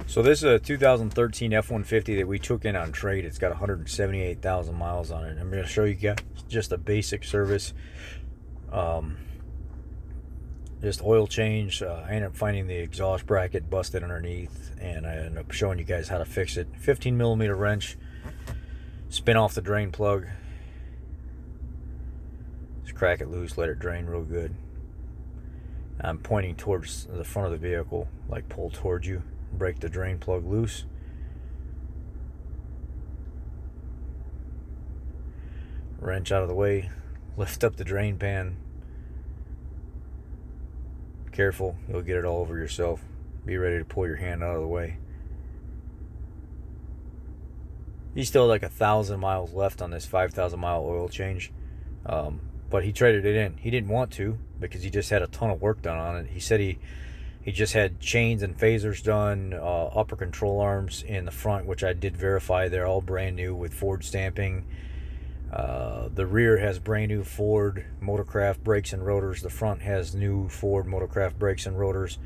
So this is a 2013 F150 that we took in on trade. It's got 178,000 miles on it. I'm going to show you guys just a basic service. Just oil change. I ended up finding the exhaust bracket busted underneath, and I ended up showing you guys how to fix it. 15 millimeter wrench. Spin off the drain plug. Just crack it loose, let it drain real good. I'm pointing towards the front of the vehicle, like pull towards you. Break the drain plug loose. Wrench out of the way. Lift up the drain pan. Careful, you'll get it all over yourself. Be ready to pull your hand out of the way. He's still like 1,000 miles left on this 5,000 mile oil change. But he traded it in. He didn't want to because he just had a ton of work done on it. He said he just had chains and phasers done, upper control arms in the front, which I did verify. They're all brand new with Ford stamping. The rear has brand new Ford Motorcraft brakes and rotors. The front has new Ford Motorcraft brakes and rotors.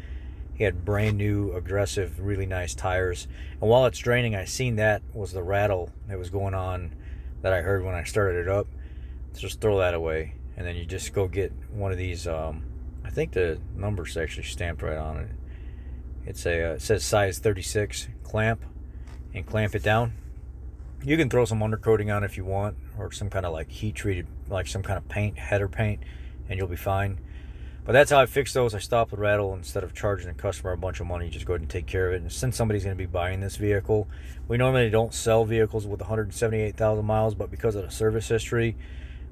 He had brand new, aggressive, really nice tires. And while it's draining, I seen that was the rattle that was going on that I heard when I started it up. So just throw that away. And then you just go get one of these, I think the number's actually stamped right on it. It's a, it says size 36 clamp, and clamp it down. You can throw some undercoating on if you want, or some kind of like heat treated, like some kind of paint, header paint, and you'll be fine. But that's how I fixed those. I stopped the rattle. Instead of charging the customer a bunch of money, just go ahead and take care of it. And since somebody's going to be buying this vehicle, we normally don't sell vehicles with 178,000 miles, but because of the service history,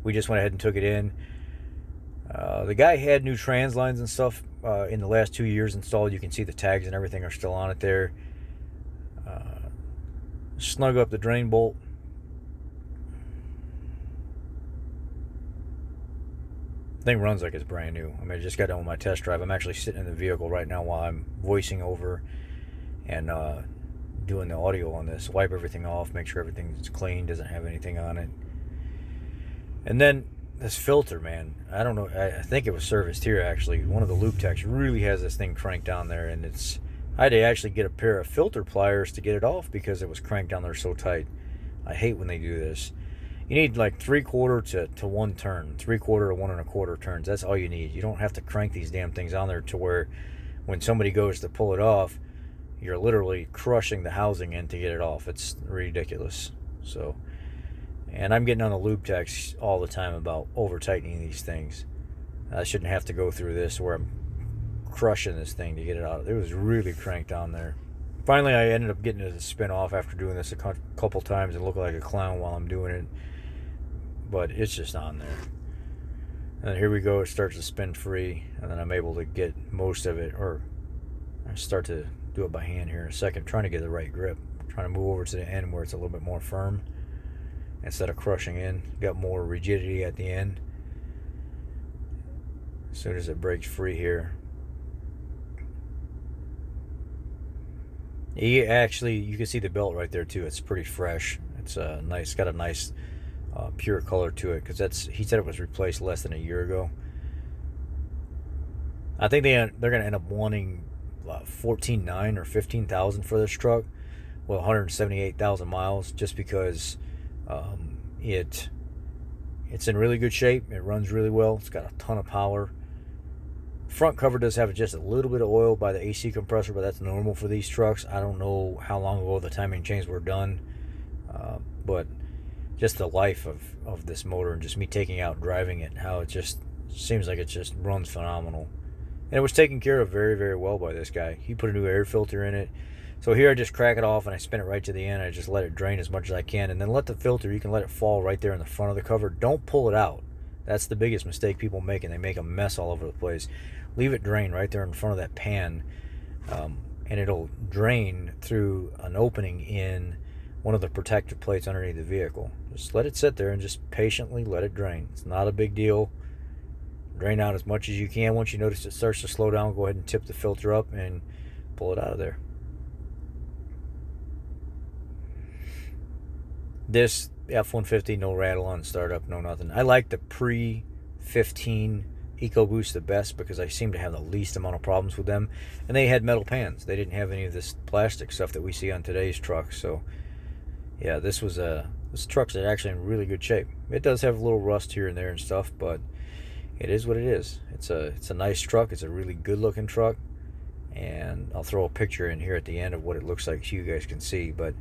we just went ahead and took it in. The guy had new trans lines and stuff in the last 2 years installed. You can see the tags and everything are still on it there. Snug up the drain bolt. Thing runs like it's brand new. I mean, I just got done with my test drive. I'm actually sitting in the vehicle right now while I'm voicing over and doing the audio on this. Wipe everything off, make sure everything's clean, doesn't have anything on it. And then this filter, man, I don't know, I think it was serviced here actually. One of the loop techs really has this thing cranked down there, and I had to actually get a pair of filter pliers to get it off because it was cranked down there so tight. I hate when they do this. You need like 3/4 to 1 turn, 3/4 to 1 1/4 turns. That's all you need. You don't have to crank these damn things on there to where when somebody goes to pull it off, you're literally crushing the housing in to get it off. It's ridiculous. So, and I'm getting on the lube techs all the time about over tightening these things. I shouldn't have to go through this where I'm crushing this thing to get it out. It was really cranked on there. Finally, I ended up getting it to spin off after doing this a couple times and look like a clown while I'm doing it. But it's just on there. And here we go. It starts to spin free, and then I'm able to get most of it, or I start to do it by hand here in a second. I'm trying to get the right grip. I'm trying to move over to the end where it's a little bit more firm instead of crushing in. Got more rigidity at the end. As soon as it breaks free here, you can see the belt right there too. It's pretty fresh. It's nice. Got a nice pure color to it because he said it was replaced less than a year ago. I think they're going to end up wanting $14,900 or $15,000 for this truck with 178,000 miles, just because it's in really good shape. It runs really well. It's got a ton of power. Front cover does have just a little bit of oil by the AC compressor, but that's normal for these trucks. I don't know how long ago the timing chains were done, but just the life of this motor and just me taking out and driving it, how it just seems like it just runs phenomenal. And it was taken care of very, very well by this guy. He put a new air filter in it. So here I just crack it off and I spin it right to the end. I just let it drain as much as I can, and then let the filter, you can let it fall right there in the front of the cover. Don't pull it out. That's the biggest mistake people make, and they make a mess all over the place. Leave it drain right there in front of that pan, and it'll drain through an opening in one of the protective plates underneath the vehicle. Just let it sit there and just patiently let it drain. It's not a big deal. Drain out as much as you can. Once you notice it starts to slow down, go ahead and tip the filter up and pull it out of there. This F-150, no rattle on startup, no nothing. I like the pre-15 EcoBoost the best because I seem to have the least amount of problems with them. And they had metal pans. They didn't have any of this plastic stuff that we see on today's trucks. So yeah, this truck's actually in really good shape. It does have a little rust here and there and stuff, but it is what it is. It's a nice truck. It's a really good looking truck. And I'll throw a picture in here at the end of what it looks like so you guys can see. But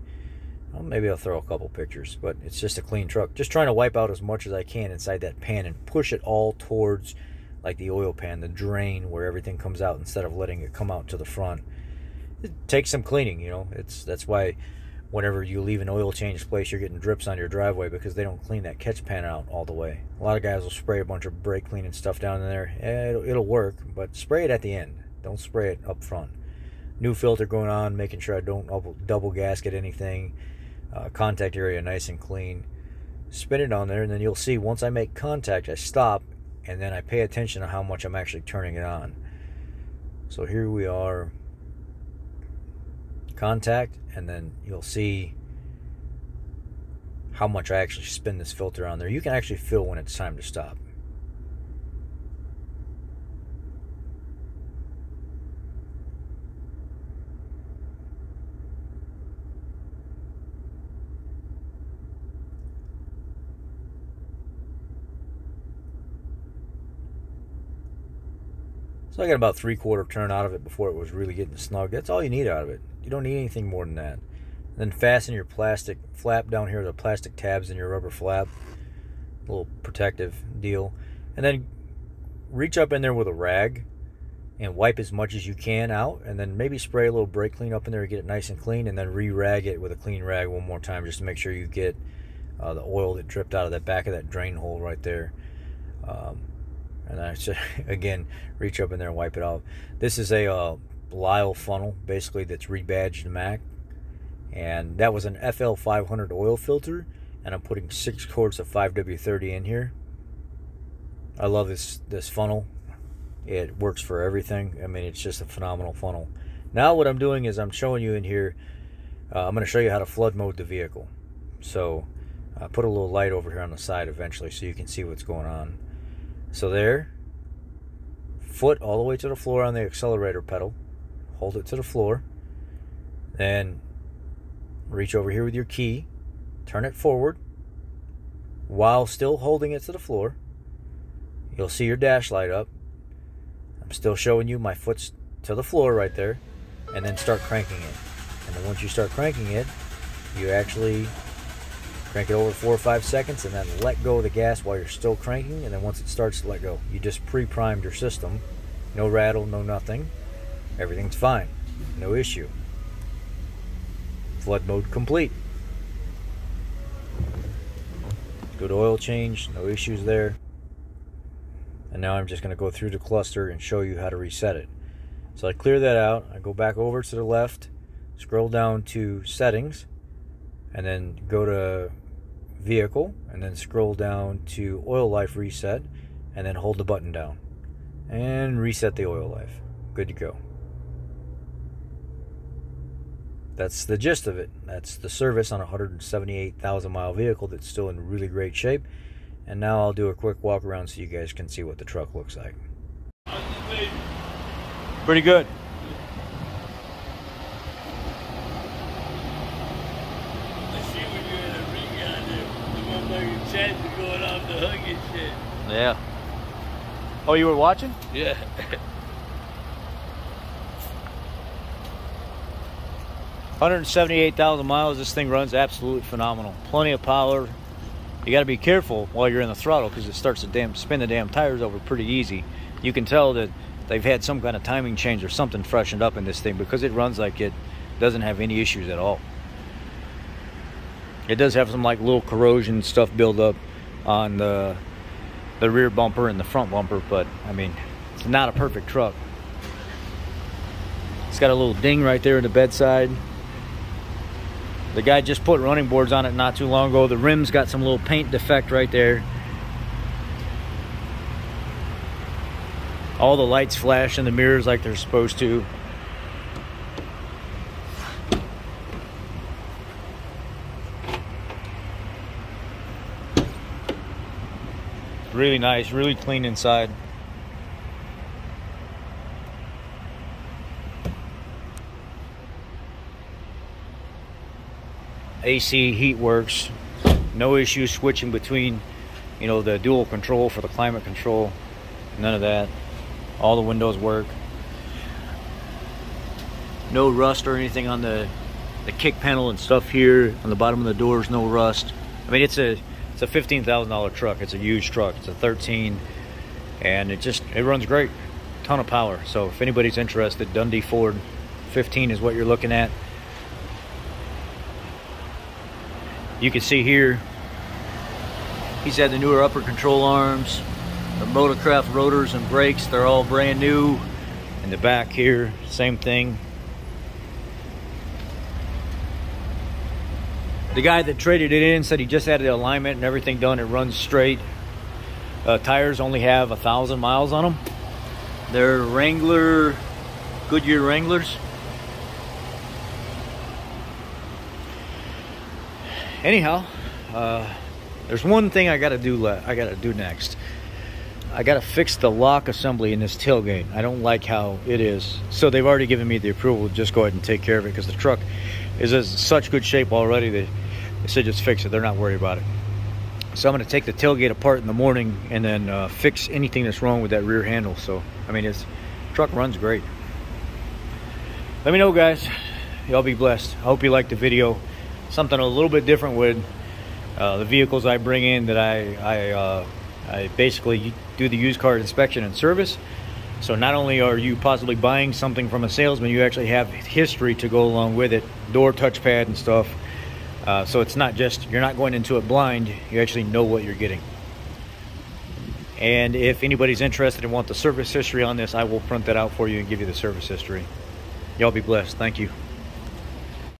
well, maybe I'll throw a couple pictures. But it's just a clean truck. Just trying to wipe out as much as I can inside that pan and push it all towards like the oil pan, the drain where everything comes out instead of letting it come out to the front. It takes some cleaning, you know. That's why whenever you leave an oil change place, you're getting drips on your driveway because they don't clean that catch pan out all the way. A lot of guys will spray a bunch of brake cleaning stuff down in there. It'll work, but spray it at the end. Don't spray it up front. New filter going on, making sure I don't double gasket anything. Contact area nice and clean. Spin it on there, and then you'll see once I make contact, I stop, and then I pay attention to how much I'm actually turning it on. So here we are. Contact, and then you'll see how much I actually spin this filter on there. You can actually feel when it's time to stop. So I got about 3/4 turn out of it before it was really getting snug. That's all you need out of it. You don't need anything more than that. And then fasten your plastic flap down here, the plastic tabs in your rubber flap. A little protective deal. And then reach up in there with a rag and wipe as much as you can out. And then maybe spray a little brake clean up in there to get it nice and clean. And then re-rag it with a clean rag one more time just to make sure you get the oil that dripped out of the back of that drain hole right there. And I should, again, reach up in there and wipe it off. This is a Lyle funnel, basically, that's rebadged Mac. And that was an FL500 oil filter. And I'm putting 6 quarts of 5W30 in here. I love this funnel. It works for everything. I mean, it's just a phenomenal funnel. Now what I'm doing is I'm showing you in here, I'm going to show you how to flood mode the vehicle. So put a little light over here on the side eventually so you can see what's going on. So there, foot all the way to the floor on the accelerator pedal. Hold it to the floor. Then reach over here with your key. Turn it forward while still holding it to the floor. You'll see your dash light up. I'm still showing you my foot's to the floor right there. And then start cranking it. And then once you start cranking it, you actually crank it over 4 or 5 seconds and then let go of the gas while you're still cranking, and then once it starts to let go, you just pre-primed your system. No rattle, no nothing. Everything's fine. No issue. Flood mode complete. Good oil change, no issues there. And now I'm just going to go through the cluster and show you how to reset it. So I clear that out. I go back over to the left, scroll down to settings, and then go to vehicle, and then scroll down to oil life reset, and then hold the button down and reset the oil life. Good to go. That's the gist of it. That's the service on a 178,000 mile vehicle that's still in really great shape. And now I'll do a quick walk around so you guys can see what the truck looks like. Pretty good. Going off the hook and shit. Yeah. Oh, you were watching? Yeah. 178,000 miles. This thing runs absolutely phenomenal. Plenty of power. You got to be careful while you're in the throttle because it starts to spin the damn tires over pretty easy. You can tell that they've had some kind of timing change or something freshened up in this thing because it runs like it doesn't have any issues at all. It does have some like little corrosion stuff build up on the rear bumper and the front bumper, but I mean, it's not a perfect truck. It's got a little ding right there in the bedside. The guy just put running boards on it not too long ago. The rim's got some little paint defect right there. All the lights flash in the mirrors like they're supposed to. Really nice, really clean inside. AC heat works. No issues switching between, you know, the dual control for the climate control. None of that. All the windows work. No rust or anything on the kick panel and stuff here. On the bottom of the doors, no rust. I mean, it's a $15,000 truck. It's a huge truck. It's a 13, and it runs great. Ton of power. So if anybody's interested, Dundee Ford 15 is what you're looking at. You can see here, he's had the newer upper control arms, the Motorcraft rotors and brakes, they're all brand new. In the back here, same thing. The guy that traded it in said he just had the alignment and everything done. It runs straight. Tires only have 1,000 miles on them. They're Wrangler, Goodyear Wranglers. Anyhow, there's one thing I gotta do. I gotta do next. I gotta fix the lock assembly in this tailgate. I don't like how it is. So they've already given me the approval to just go ahead and take care of it because the truck is in such good shape already. They said just fix it. They're not worried about it. So I'm gonna take the tailgate apart in the morning and then fix anything that's wrong with that rear handle. So I mean, this truck runs great. Let me know, guys. Y'all be blessed. I hope you liked the video. Something a little bit different with the vehicles I bring in, that I basically do the used car inspection and service. So not only are you possibly buying something from a salesman, you actually have history to go along with it, door touchpad and stuff. So it's not just, you're not going into it blind, you actually know what you're getting. And if anybody's interested and want the service history on this, I will print that out for you and give you the service history. Y'all be blessed. Thank you.